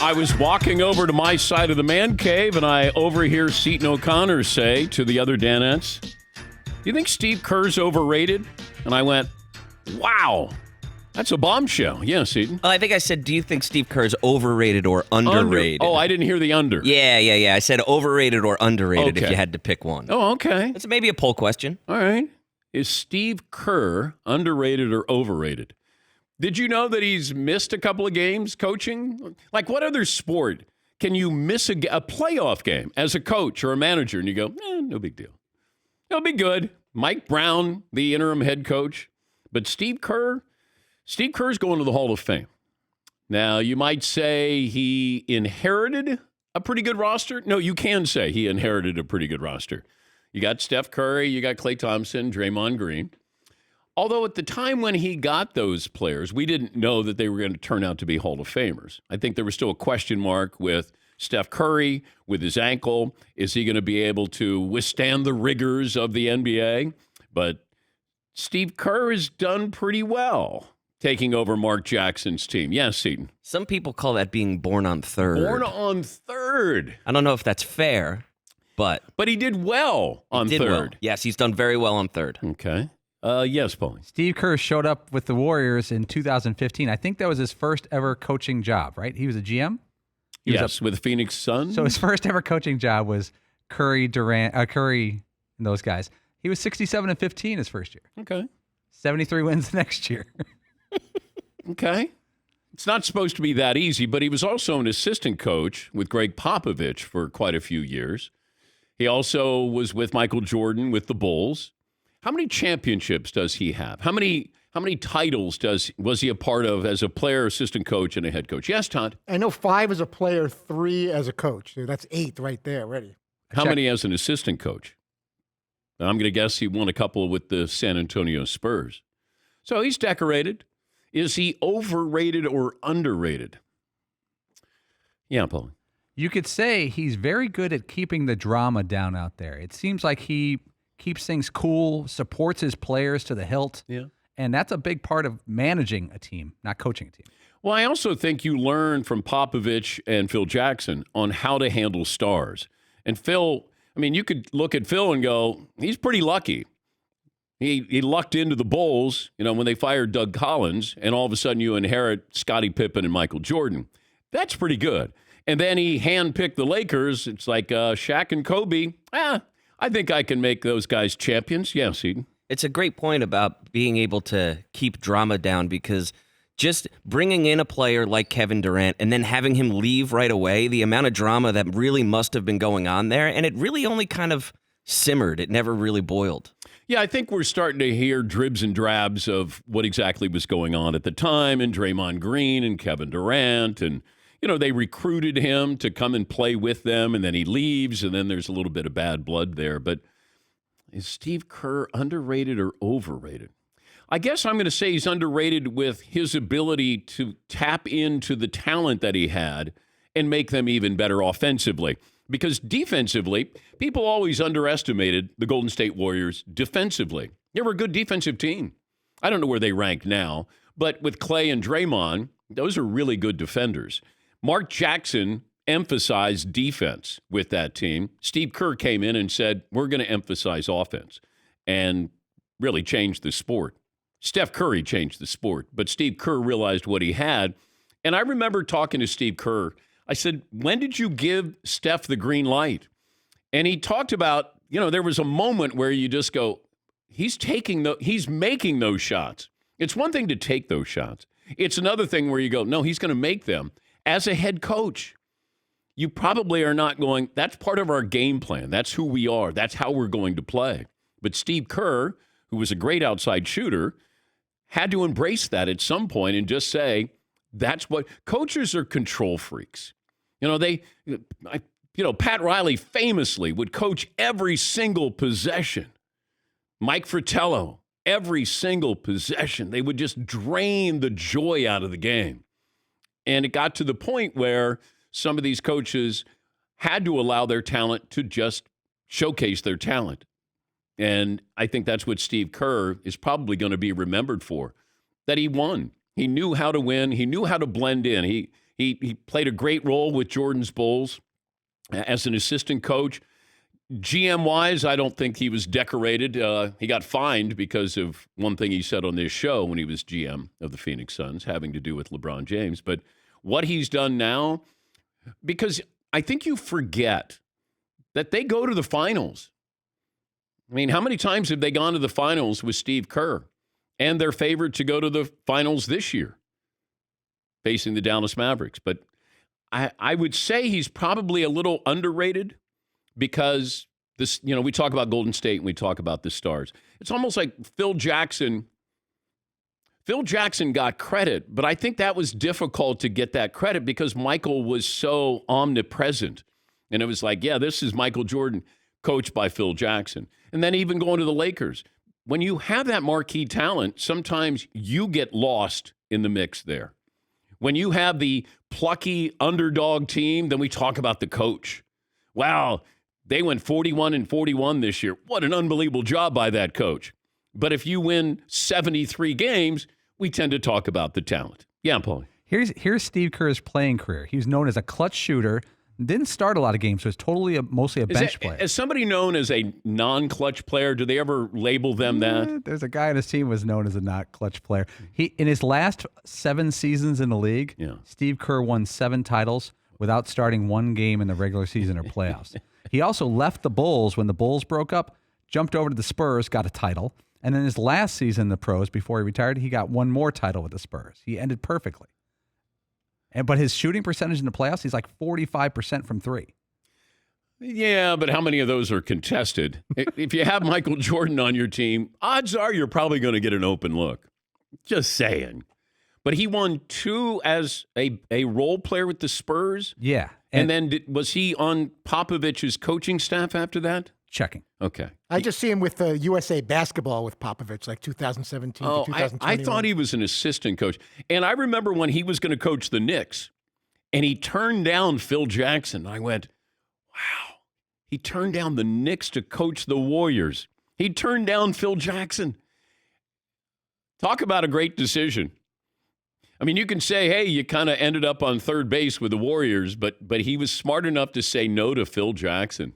I was walking over to my side of the man cave, and I overhear Seton O'Connor say to the other Danettes, "Do you think Steve Kerr's overrated?" And I went, "Wow, that's a bombshell." Yeah, Seton. I think I said, do you think Steve Kerr's overrated or underrated? Oh, I didn't hear the under. Yeah. I said overrated or underrated if you had to pick one. Oh, okay. That's maybe a poll question. All right. Is Steve Kerr underrated or overrated? Did you know that he's missed a couple of games coaching? Like, what other sport can you miss a playoff game as a coach or a manager and you go, no big deal. It'll be good. Mike Brown, the interim head coach. But Steve Kerr's going to the Hall of Fame. Now, you might say he inherited a pretty good roster. No, you can say he inherited a pretty good roster. You got Steph Curry, you got Klay Thompson, Draymond Green. Although at the time when he got those players, we didn't know that they were going to turn out to be Hall of Famers. I think there was still a question mark with Steph Curry, with his ankle. Is he going to be able to withstand the rigors of the NBA? But Steve Kerr has done pretty well taking over Mark Jackson's team. Yes, Seton. Some people call that being born on third. Born on third. I don't know if that's fair, but he did well on third. Well. Yes, he's done very well on third. Okay. Yes, Paulie. Steve Kerr showed up with the Warriors in 2015. I think that was his first ever coaching job, right? He was a GM? Yes, with Phoenix Suns. So his first ever coaching job was Curry, Curry, and those guys. He was 67-15 his first year. Okay. 73 wins the next year. Okay. It's not supposed to be that easy, but he was also an assistant coach with Greg Popovich for quite a few years. He also was with Michael Jordan with the Bulls. How many championships does he have? How many titles was he a part of as a player, assistant coach, and a head coach? Yes, Todd. I know 5 as a player, 3 as a coach. So that's 8 right there already. How many as an assistant coach? I'm going to guess he won a couple with the San Antonio Spurs. So he's decorated. Is he overrated or underrated? Yeah, Paul. You could say he's very good at keeping the drama down out there. It seems like he keeps things cool, supports his players to the hilt. Yeah. And that's a big part of managing a team, not coaching a team. Well, I also think you learn from Popovich and Phil Jackson on how to handle stars. And Phil, I mean, you could look at Phil and go, he's pretty lucky. He lucked into the Bulls, when they fired Doug Collins, and all of a sudden you inherit Scottie Pippen and Michael Jordan. That's pretty good. And then he handpicked the Lakers. It's like Shaq and Kobe. I think I can make those guys champions. Yeah, Seton. It's a great point about being able to keep drama down, because just bringing in a player like Kevin Durant and then having him leave right away, the amount of drama that really must have been going on there, and it really only kind of simmered. It never really boiled. Yeah, I think we're starting to hear dribs and drabs of what exactly was going on at the time, and Draymond Green and Kevin Durant, and they recruited him to come and play with them, and then he leaves, and then there's a little bit of bad blood there. But is Steve Kerr underrated or overrated? I guess I'm going to say he's underrated with his ability to tap into the talent that he had and make them even better offensively. Because defensively, people always underestimated the Golden State Warriors defensively. They were a good defensive team. I don't know where they rank now, but with Klay and Draymond, those are really good defenders. Mark Jackson emphasized defense with that team. Steve Kerr came in and said, we're going to emphasize offense, and really changed the sport. Steph Curry changed the sport, but Steve Kerr realized what he had. And I remember talking to Steve Kerr. I said, when did you give Steph the green light? And he talked about, there was a moment where you just go, he's making those shots. It's one thing to take those shots. It's another thing where you go, no, he's going to make them. As a head coach, you probably are not going, that's part of our game plan. That's who we are. That's how we're going to play. But Steve Kerr, who was a great outside shooter, had to embrace that at some point and just say, that's what coaches are. Control freaks. Pat Riley famously would coach every single possession. Mike Fratello, every single possession. They would just drain the joy out of the game. And it got to the point where some of these coaches had to allow their talent to just showcase their talent. And I think that's what Steve Kerr is probably going to be remembered for, that he won. He knew how to win. He knew how to blend in. He He played a great role with Jordan's Bulls as an assistant coach. GM-wise, I don't think he was decorated. He got fined because of one thing he said on this show when he was GM of the Phoenix Suns, having to do with LeBron James. But what he's done now, because I think you forget that they go to the finals. I mean, how many times have they gone to the finals with Steve Kerr? And they're favored to go to the finals this year, facing the Dallas Mavericks. But I would say he's probably a little underrated because this, we talk about Golden State and we talk about the Stars. It's almost like Phil Jackson. Phil Jackson got credit, but I think that was difficult to get that credit because Michael was so omnipresent. And it was like, yeah, this is Michael Jordan, coached by Phil Jackson. And then even going to the Lakers. When you have that marquee talent, sometimes you get lost in the mix there. When you have the plucky underdog team, then we talk about the coach. Wow, they went 41-41 this year. What an unbelievable job by that coach. But if you win 73 games, we tend to talk about the talent. Yeah, Paulie. Here's Steve Kerr's playing career. He was known as a clutch shooter. Didn't start a lot of games, so was mostly a bench player. As somebody known as a non-clutch player, do they ever label them that? There's a guy on his team who was known as a not clutch player. In his last 7 seasons in the league, Steve Kerr won 7 titles without starting one game in the regular season or playoffs. He also left the Bulls when the Bulls broke up, jumped over to the Spurs, got a title, and then his last season in the pros before he retired, he got one more title with the Spurs. He ended perfectly. But his shooting percentage in the playoffs, he's like 45% from 3. Yeah, but how many of those are contested? If you have Michael Jordan on your team, odds are you're probably going to get an open look. Just saying. But he won 2 as a role player with the Spurs? Yeah. And then was he on Popovich's coaching staff after that? Checking. Okay. I just see him with USA basketball with Popovich, like 2017 to 2021. I thought he was an assistant coach. And I remember when he was going to coach the Knicks, and he turned down Phil Jackson. I went, wow. He turned down the Knicks to coach the Warriors. He turned down Phil Jackson. Talk about a great decision. I mean, you can say, hey, you kind of ended up on third base with the Warriors, but he was smart enough to say no to Phil Jackson.